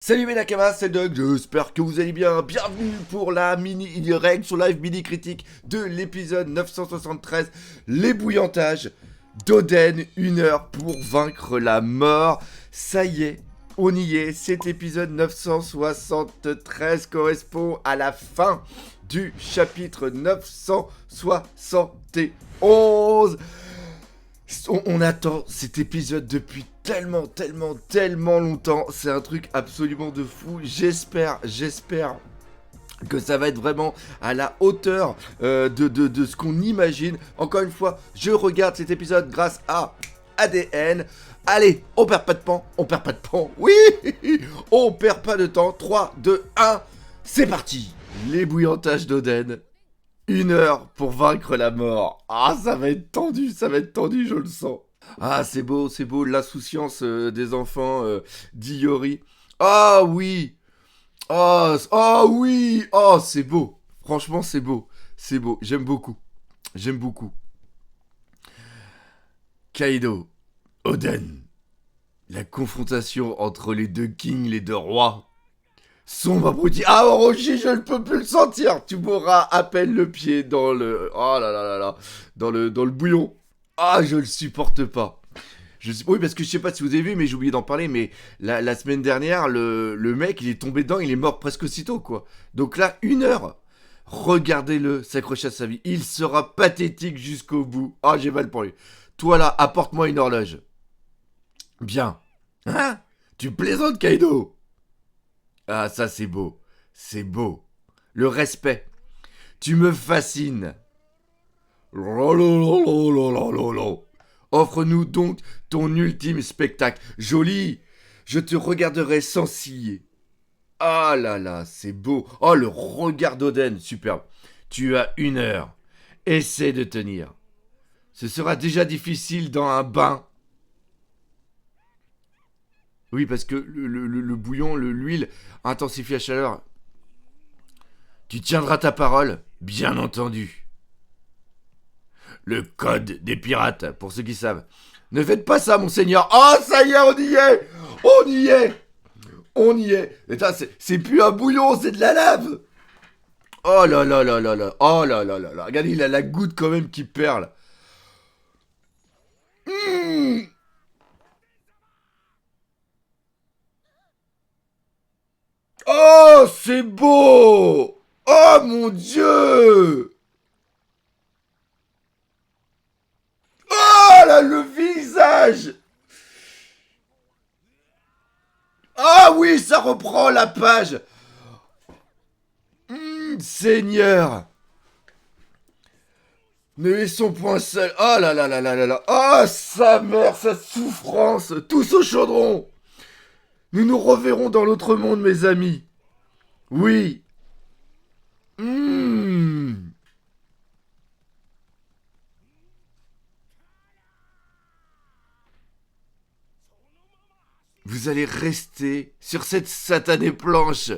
Salut mes Nakamas, c'est Doug, j'espère que vous allez bien. Bienvenue pour la mini Reaction Live mini critique de l'épisode 973, l'ébouillantage d'Oden, 1 heure pour vaincre la mort. Ça y est, on y est, cet épisode 973 correspond à la fin du chapitre 971. On attend cet épisode depuis tellement longtemps. C'est un truc absolument de fou. J'espère que ça va être vraiment à la hauteur de ce qu'on imagine. Encore une fois, je regarde cet épisode grâce à ADN. Allez, on perd pas de temps. Oui, on perd pas de temps. 3, 2, 1, c'est parti. L'ébouillantage d'Oden. 1 heure pour vaincre la mort. Ah, ça va être tendu, je le sens. Ah, c'est beau, l'insouciance des enfants d'Iori. Ah oui, oui, c'est beau. Franchement, c'est beau, j'aime beaucoup. Kaido, Oden, la confrontation entre les deux kings, les deux rois. Sombre abruti. Ah, Orochi, je ne peux plus le sentir. Tu m'auras à peine le pied dans le... Oh là là là là. Dans le bouillon. Ah, je le supporte pas. Oui, parce que je sais pas si vous avez vu, mais j'ai oublié d'en parler, mais la semaine dernière, le mec, il est tombé dedans, il est mort presque aussitôt, quoi. Donc là, 1 heure. Regardez-le s'accrocher à sa vie. Il sera pathétique jusqu'au bout. Ah, j'ai mal pour lui. Toi là, apporte-moi une horloge. Bien. Hein? Tu plaisantes, Kaido? Ah, ça c'est beau. C'est beau. Le respect. Tu me fascines. Offre-nous donc ton ultime spectacle. Joli. Je te regarderai sans ciller. Ah là là, c'est beau. Oh, le regard d'Oden, superbe. Tu as 1 heure. Essaie de tenir. Ce sera déjà difficile dans un bain. Oui, parce que le bouillon, l'huile intensifie la chaleur. Tu tiendras ta parole, bien entendu. Le code des pirates, pour ceux qui savent. Ne faites pas ça, monseigneur. Oh, ça y est, on y est. On y est. C'est plus un bouillon, c'est de la lave. Oh là là là là là. Oh là là là là. Regardez, il a la goutte quand même qui perle. Mmh. Oh, c'est beau. Oh mon Dieu. Oh là, le visage. Ah oui, ça reprend la page. Seigneur. Ne laissons point seul. Oh là là là là là là. Oh, sa mère, sa souffrance. Tous au chaudron. Nous nous reverrons dans l'autre monde, mes amis. Oui. Mmh. Vous allez rester sur cette satanée planche.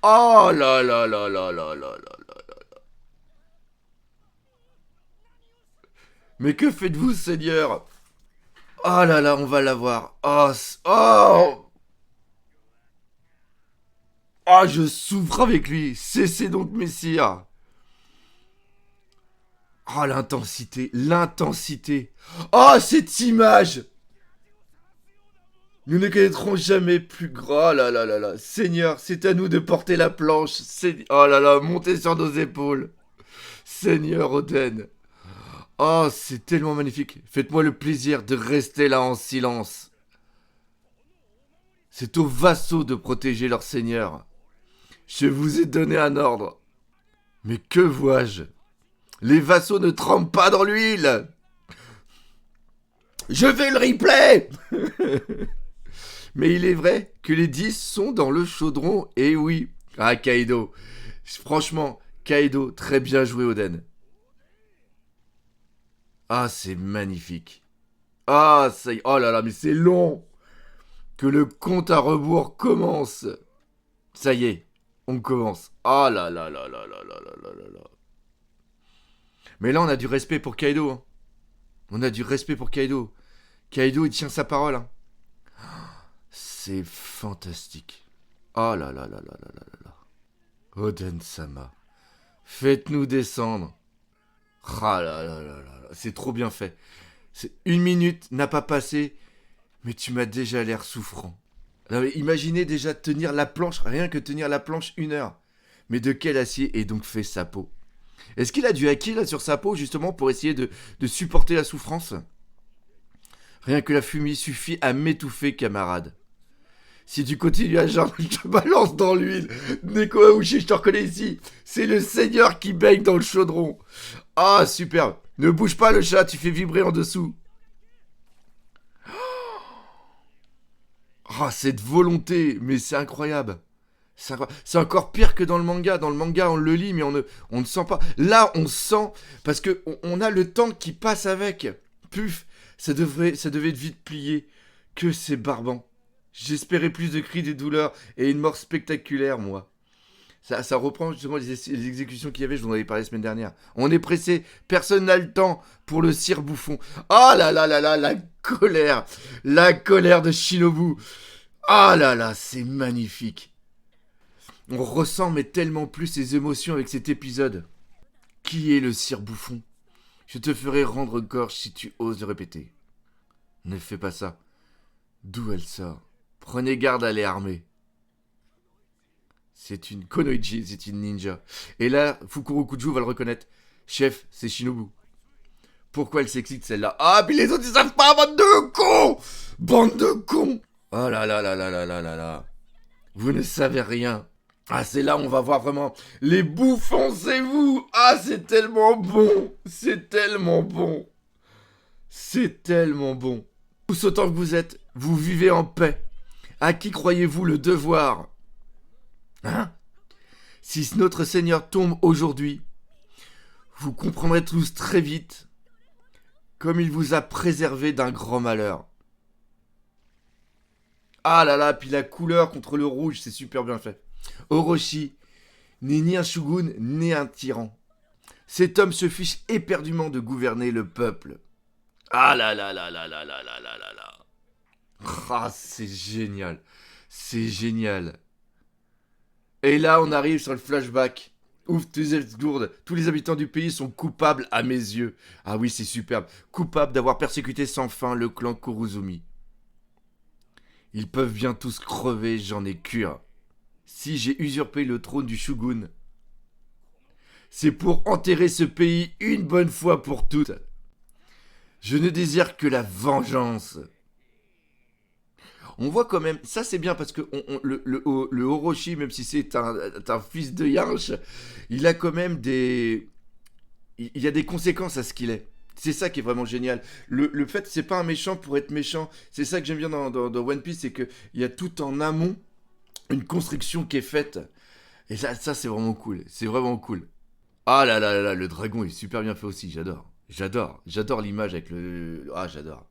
Oh là là là là là là là là. Mais que faites-vous, Seigneur? Oh là là, on va l'avoir. Oh. Oh, je souffre avec lui. Cessez donc, messire. Oh, l'intensité. Oh, cette image. Nous ne connaîtrons jamais plus grand. Oh là là là là. Seigneur, c'est à nous de porter la planche. Oh là là, montez sur nos épaules. Seigneur Oden. Oh, c'est tellement magnifique. Faites-moi le plaisir de rester là en silence. C'est aux vassaux de protéger leur seigneur. Je vous ai donné un ordre. Mais que vois-je? Les vassaux ne trempent pas dans l'huile. Je fais le replay. Mais il est vrai que les 10 sont dans le chaudron. Et oui. Ah, Kaido. Franchement, Kaido, très bien joué, Oden. Ah, c'est magnifique. Ah, ça y est. Oh là là, mais c'est long. Que le compte à rebours commence. Ça y est, on commence. Ah là là là là là là là là là là. Mais là, on a du respect pour Kaido. On a du respect pour Kaido. Kaido, il tient sa parole. Hein. C'est fantastique. Oh là là là là là là là là. Oden-sama. Faites-nous descendre. Ah là là là là là. C'est trop bien fait. C'est 1 minute n'a pas passé, mais tu m'as déjà l'air souffrant. Non, mais imaginez déjà tenir la planche, rien que tenir la planche 1 heure. Mais de quel acier est donc fait sa peau? Est-ce qu'il a du haki là sur sa peau justement pour essayer de supporter la souffrance? Rien que la fumée suffit à m'étouffer, camarade. Si tu continues à genre, je te balance dans l'huile. Neko Aouchi, je te reconnais ici. C'est le seigneur qui baigne dans le chaudron. Ah, superbe. Ne bouge pas le chat, tu fais vibrer en dessous. Ah, cette volonté, mais c'est incroyable. C'est encore pire que dans le manga. Dans le manga, on le lit, mais on ne sent pas. Là, on sent, parce qu'on a le temps qui passe avec. Puf, ça devait être vite plié. Que c'est barbant. J'espérais plus de cris, des douleurs et une mort spectaculaire, moi. Ça reprend justement les exécutions qu'il y avait, je vous en avais parlé la semaine dernière. On est pressé, personne n'a le temps pour le cire bouffon. Oh là là là là, la colère de Shinobu. Ah là là, c'est magnifique. On ressent mais tellement plus ses émotions avec cet épisode. Qui est le cire bouffon? Je te ferai rendre gorge si tu oses le répéter. Ne fais pas ça. D'où elle sort? Prenez garde à les armer. C'est une Konoichi, c'est une ninja. Et là, Fukuro Kujo va le reconnaître. Chef, c'est Shinobu. Pourquoi elle s'excite celle-là? Ah, puis les autres ils savent pas, bande de cons! Bande de cons! Oh là là là là là là là là. Vous ne savez rien. Ah, c'est là où on va voir vraiment les bouffons, c'est vous! Ah, c'est tellement bon! C'est tellement bon! C'est tellement bon! Tous autant que vous êtes, vous vivez en paix. À qui croyez-vous le devoir? Hein? Si notre Seigneur tombe aujourd'hui, vous comprendrez tous très vite comme il vous a préservé d'un grand malheur. Ah là là, puis la couleur contre le rouge, c'est super bien fait. Orochi n'est ni un shogun, ni un tyran. Cet homme se fiche éperdument de gouverner le peuple. Ah là là là là là là là là là là. Ah, c'est génial. C'est génial. Et là, on arrive sur le flashback. Ouf, tous les habitants du pays sont coupables à mes yeux. Ah oui, c'est superbe. Coupables d'avoir persécuté sans fin le clan Kuruzumi. Ils peuvent bien tous crever, j'en ai cure. Si j'ai usurpé le trône du shogun, c'est pour enterrer ce pays une bonne fois pour toutes. Je ne désire que la vengeance. On voit quand même, ça c'est bien parce que le Orochi, même si c'est un fils de Yinche, il a quand même des... Il y a des conséquences à ce qu'il est. C'est ça qui est vraiment génial. Le fait, c'est pas un méchant pour être méchant. C'est ça que j'aime bien dans One Piece, c'est qu'il y a tout en amont une construction qui est faite. Et ça c'est vraiment cool. C'est vraiment cool. Ah là là là là, le dragon est super bien fait aussi, j'adore. J'adore l'image avec le... Ah, j'adore.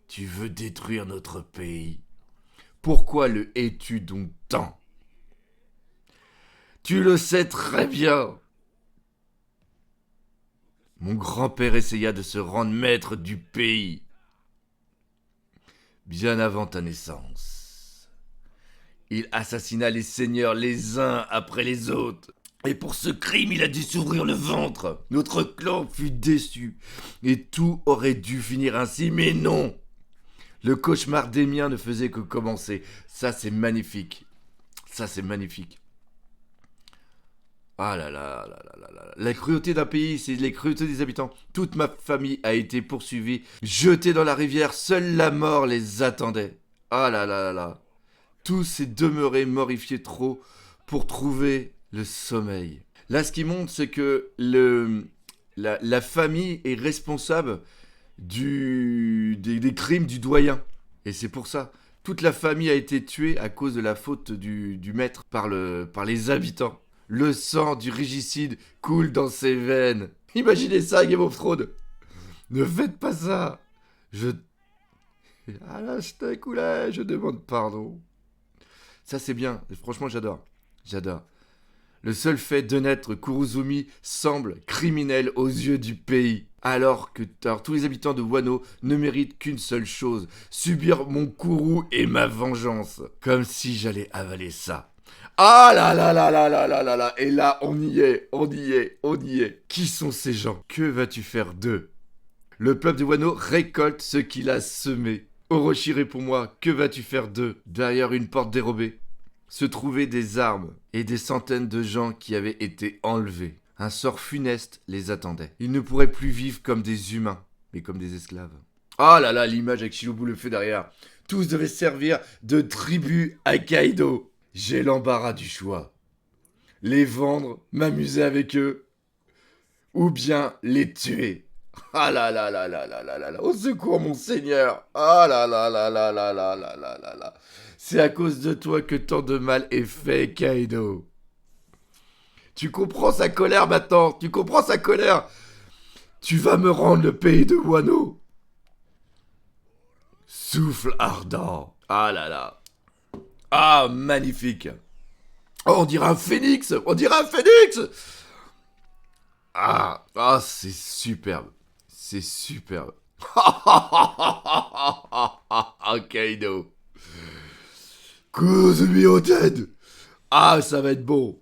Tu veux détruire notre pays. Pourquoi le hais-tu donc tant? Tu le sais très bien. Mon grand-père essaya de se rendre maître du pays. Bien avant ta naissance. Il assassina les seigneurs les uns après les autres. Et pour ce crime, il a dû s'ouvrir le ventre. Notre clan fut déçu. Et tout aurait dû finir ainsi, mais non. Le cauchemar des miens ne faisait que commencer. Ça, c'est magnifique. Ah là là là là là là. La cruauté d'un pays, c'est les cruautés des habitants. Toute ma famille a été poursuivie, jetée dans la rivière. Seule la mort les attendait. Ah là là là là. Tous est demeuré mortifié trop pour trouver le sommeil. Là, ce qui montre, c'est que la famille est responsable des crimes du doyen. Et c'est pour ça. Toute la famille a été tuée à cause de la faute du maître par les habitants. Le sang du régicide coule dans ses veines. Imaginez ça, Game of Thrones. Ne faites pas ça. Ah là, je demande pardon. Ça, c'est bien. Franchement, j'adore. Le seul fait de naître Kurozumi semble criminel aux yeux du pays. Alors tous les habitants de Wano ne méritent qu'une seule chose, subir mon courroux et ma vengeance. Comme si j'allais avaler ça. Ah là là là là là là là là. Et là, on y est, on y est, on y est. Qui sont ces gens? Que vas-tu faire d'eux? Le peuple de Wano récolte ce qu'il a semé. Orochi, réponds-moi, que vas-tu faire d'eux? Derrière une porte dérobée se trouvaient des armes et des centaines de gens qui avaient été enlevés. Un sort funeste les attendait. Ils ne pourraient plus vivre comme des humains, mais comme des esclaves. Oh là là, l'image avec Shinobu le feu derrière. Tous devaient servir de tribu à Kaido. J'ai l'embarras du choix. Les vendre, m'amuser avec eux, ou bien les tuer. Ah là là là là là là là là. Au secours, mon seigneur. Ah là là là là là là là là là là. C'est à cause de toi que tant de mal est fait, Kaido. Tu comprends sa colère maintenant. Tu comprends sa colère. Tu vas me rendre le pays de Wano. Souffle ardent. Ah là là. Ah, magnifique. Oh, on dirait un phénix. On dirait un phénix. Ah, c'est superbe. C'est superbe. Kaido. Kurozumi Oden. Ah, ça va être bon.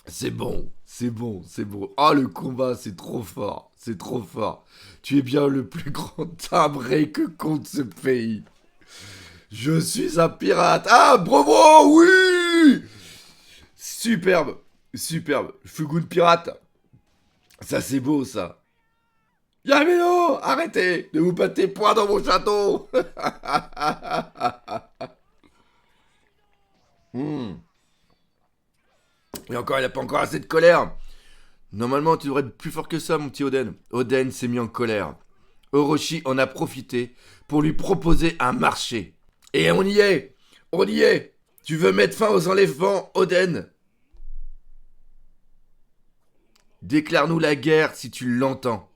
C'est bon, c'est bon, c'est bon. Ah, le combat, c'est trop fort. C'est trop fort. Tu es bien le plus grand timbré que compte ce pays. Je suis un pirate. Ah, bravo, oui. Superbe, superbe. Fugun pirate. Ça, c'est beau, ça. Yameno, arrêtez de vous battre tes poings dans mon château. Et encore, il n'a pas encore assez de colère. Normalement, tu devrais être plus fort que ça, mon petit Oden. Oden s'est mis en colère. Orochi en a profité pour lui proposer un marché. Et on y est. On y est. Tu veux mettre fin aux enlèvements, Oden? Déclare-nous la guerre si tu l'entends.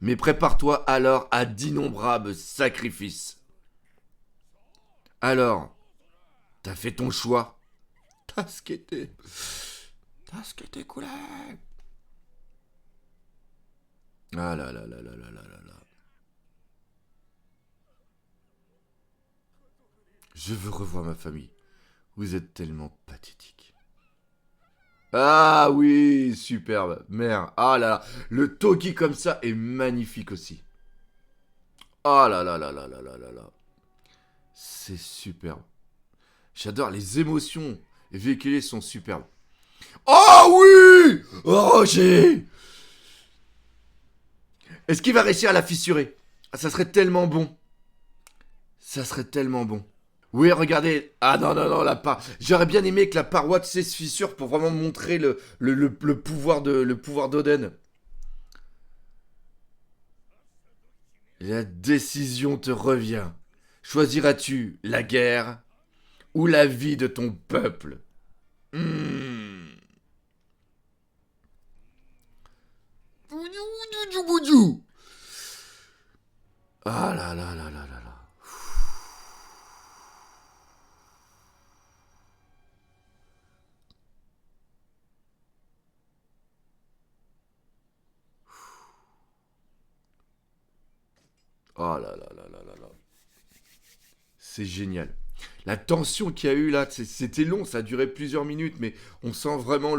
Mais prépare-toi alors à d'innombrables sacrifices. Alors, t'as fait ton choix. T'as ce qui était coulé. Ah là là là là là là là là. Je veux revoir ma famille. Vous êtes tellement pathétique. Ah oui, superbe. Merde. Ah là là. Le Toki comme ça est magnifique aussi. Ah là là là là là là là là. C'est superbe. J'adore les émotions véhiculées sont superbes. Oh oui! Oh Roger! Est-ce qu'il va réussir à la fissurer? Ah, ça serait tellement bon. Ça serait tellement bon. Oui, regardez. Ah non, non, non, la part. J'aurais bien aimé que la paroi de se fissure pour vraiment montrer le pouvoir d'Oden. La décision te revient. Choisiras-tu la guerre ou la vie de ton peuple? Ah là là là là là là. Oh là là là là là là. C'est génial. La tension qu'il y a eu là, c'était long, ça a duré plusieurs minutes, mais on sent vraiment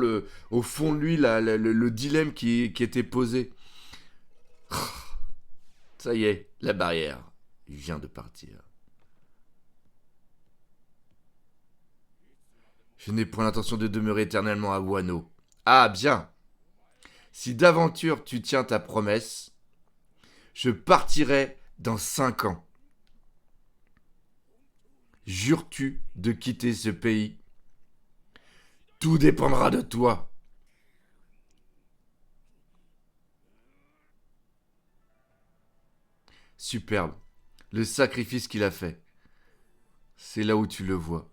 au fond de lui le dilemme qui était posé. Ça y est, la barrière vient de partir. Je n'ai point l'intention de demeurer éternellement à Wano. Ah bien. Si d'aventure tu tiens ta promesse, je partirai dans 5 ans. Jures-tu de quitter ce pays? Tout dépendra de toi. Superbe. Le sacrifice qu'il a fait. C'est là où tu le vois.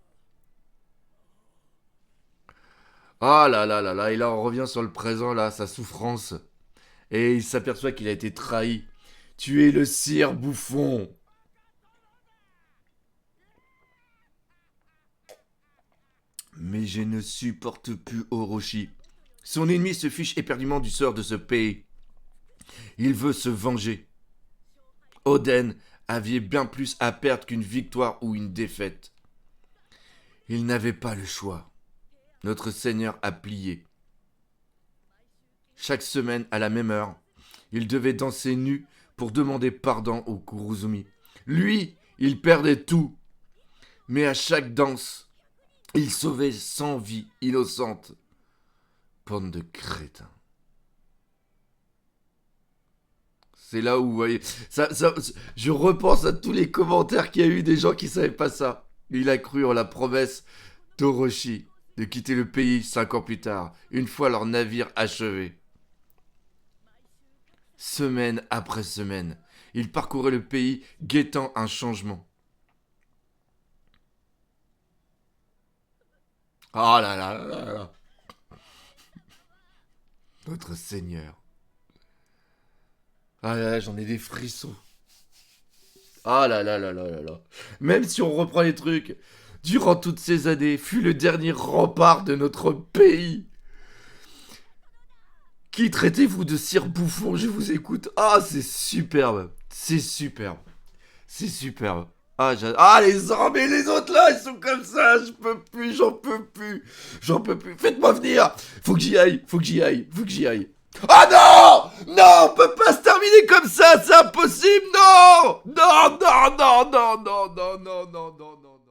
Ah là là là là. Et là, on revient sur le présent, là, sa souffrance. Et il s'aperçoit qu'il a été trahi. Tu es le sire bouffon. Mais je ne supporte plus Orochi. Son ennemi se fiche éperdument du sort de ce pays. Il veut se venger. Oden avait bien plus à perdre qu'une victoire ou une défaite. Il n'avait pas le choix. Notre Seigneur a plié. Chaque semaine, à la même heure, il devait danser nu pour demander pardon au Kurozumi. Lui, il perdait tout. Mais à chaque danse, il sauvait 100 vies innocentes. Bande de crétins. C'est là où, vous voyez, je repense à tous les commentaires qu'il y a eu des gens qui ne savaient pas ça. Il a cru en la promesse d'Orochi de quitter le pays 5 ans plus tard, une fois leur navire achevé. Semaine après semaine, il parcourait le pays guettant un changement. Oh là là là là là. Notre Seigneur. Ah là là, j'en ai des frissons. Ah là là là là là là. Même si on reprend les trucs, durant toutes ces années, fut le dernier rempart de notre pays. Qui traitez-vous de cire bouffon? Je vous écoute. Ah, c'est superbe. C'est superbe. C'est superbe. Ah, les hommes et les autres là, ils sont comme ça. Je peux plus, j'en peux plus. J'en peux plus. Faites-moi venir. Faut que j'y aille. Faut que j'y aille. Faut que j'y aille. Ah non! Non, on peut pas se terminer comme ça, c'est impossible, non! Non, non, non, non, non, non, non, non, non, non, non.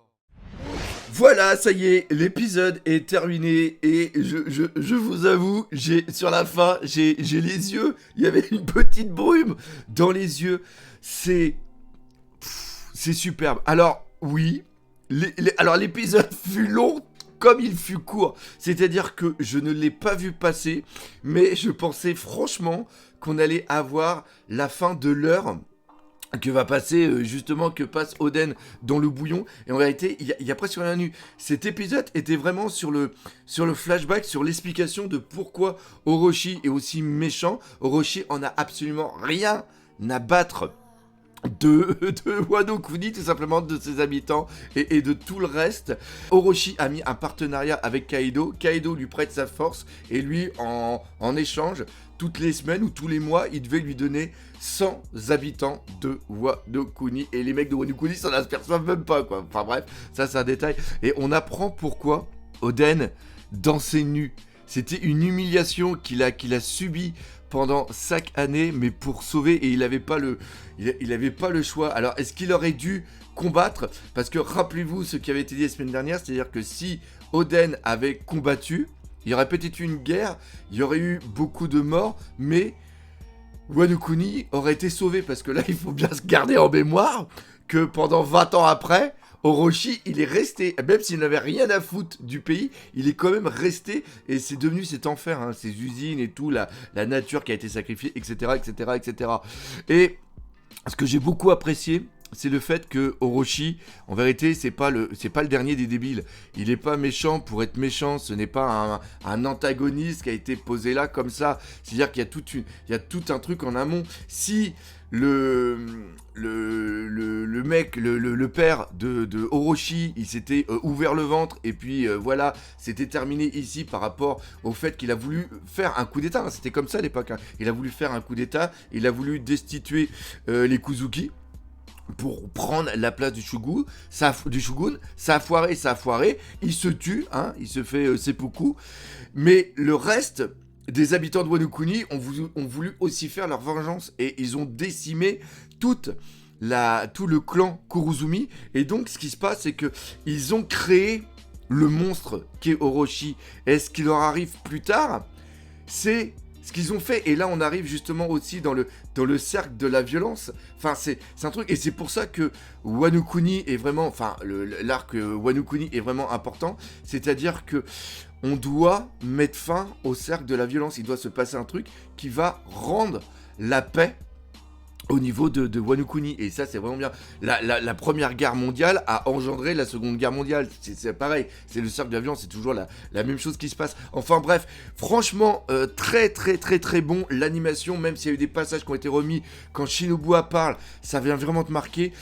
Voilà, ça y est, l'épisode est terminé et je vous avoue, sur la fin, j'ai les yeux, il y avait une petite brume dans les yeux. C'est superbe. Alors, oui, alors l'épisode fut long comme il fut court. C'est-à-dire que je ne l'ai pas vu passer, mais je pensais franchement qu'on allait avoir la fin de l'heure que va passer, justement, que passe Oden dans le bouillon. Et en réalité, il y a presque rien eu. Cet épisode était vraiment sur le flashback, sur l'explication de pourquoi Orochi est aussi méchant. Orochi en a absolument rien à battre de Wano Kuni, tout simplement, de ses habitants et de tout le reste. Orochi a mis un partenariat avec Kaido. Kaido lui prête sa force et lui, en échange, toutes les semaines ou tous les mois, il devait lui donner 100 habitants de Wano Kuni. Et les mecs de Wano Kuni s'en aperçoivent même pas, quoi. Enfin bref, ça c'est un détail. Et on apprend pourquoi Oden dansait nu. C'était une humiliation qu'il a subie pendant 5 années, mais pour sauver, et il avait pas le choix. Alors, est-ce qu'il aurait dû combattre? Parce que rappelez-vous ce qui avait été dit la semaine dernière, c'est-à-dire que si Oden avait combattu, il y aurait peut-être eu une guerre, il y aurait eu beaucoup de morts, mais Wano Kuni aurait été sauvé, parce que là, il faut bien se garder en mémoire que pendant 20 ans après, Orochi, il est resté, même s'il n'avait rien à foutre du pays, il est quand même resté, et c'est devenu cet enfer, hein, ces usines et tout, la nature qui a été sacrifiée, etc., etc., etc. Et ce que j'ai beaucoup apprécié, c'est le fait que Orochi, en vérité, c'est pas le dernier des débiles. Il est pas méchant pour être méchant. Ce n'est pas un antagoniste qui a été posé là comme ça. C'est-à-dire qu'il y a tout un truc en amont. Si le mec, le père de Orochi, il s'était ouvert le ventre et puis voilà, c'était terminé ici par rapport au fait qu'il a voulu faire un coup d'état, hein. C'était comme ça à l'époque, hein. Il a voulu faire un coup d'état, il a voulu destituer les Kuzuki pour prendre la place du shogun, ça a foiré, il se tue, hein, il se fait seppuku, mais le reste des habitants de Wano Kuni ont voulu aussi faire leur vengeance et ils ont décimé tout le clan Kurozumi. Et donc ce qui se passe, c'est que ils ont créé le monstre qu'est Orochi. Et ce qui leur arrive plus tard, c'est ce qu'ils ont fait. Et là on arrive justement aussi dans le cercle de la violence. Enfin c'est un truc, et c'est pour ça que Wano Kuni est vraiment, enfin l'arc Wano Kuni est vraiment important. C'est-à-dire que on doit mettre fin au cercle de la violence. Il doit se passer un truc qui va rendre la paix au niveau de Wano Kuni, et ça c'est vraiment bien. La première guerre mondiale a engendré la seconde guerre mondiale, c'est pareil, c'est le cercle d'avion, c'est toujours la même chose qui se passe. Enfin bref, franchement, très très très très bon, l'animation, même s'il y a eu des passages qui ont été remis, quand Shinobu parle, ça vient vraiment te marquer.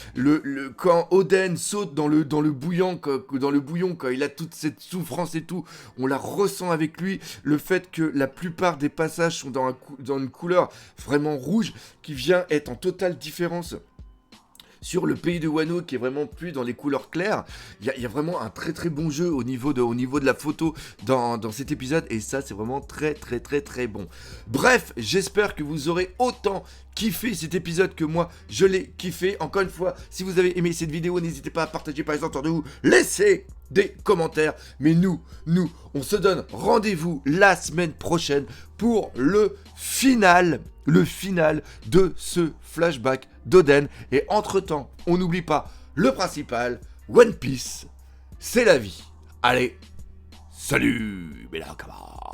Quand Oden saute dans le bouillon, quand il a toute cette souffrance et tout, on la ressent avec lui. Le fait que la plupart des passages sont dans une couleur vraiment rouge, qui vient être en totale différence sur le pays de Wano, qui est vraiment plus dans les couleurs claires. Il y a vraiment un très très bon jeu au niveau de la photo dans cet épisode, et ça c'est vraiment très très très très bon. Bref, j'espère que vous aurez autant kiffé cet épisode que moi je l'ai kiffé. Encore une fois, si vous avez aimé cette vidéo, n'hésitez pas à partager par exemple autour de vous, laissez des commentaires. Mais nous, on se donne rendez-vous la semaine prochaine pour le final de ce flashback d'Oden. Et entre-temps, on n'oublie pas le principal, One Piece, c'est la vie. Allez, salut, mes camarades.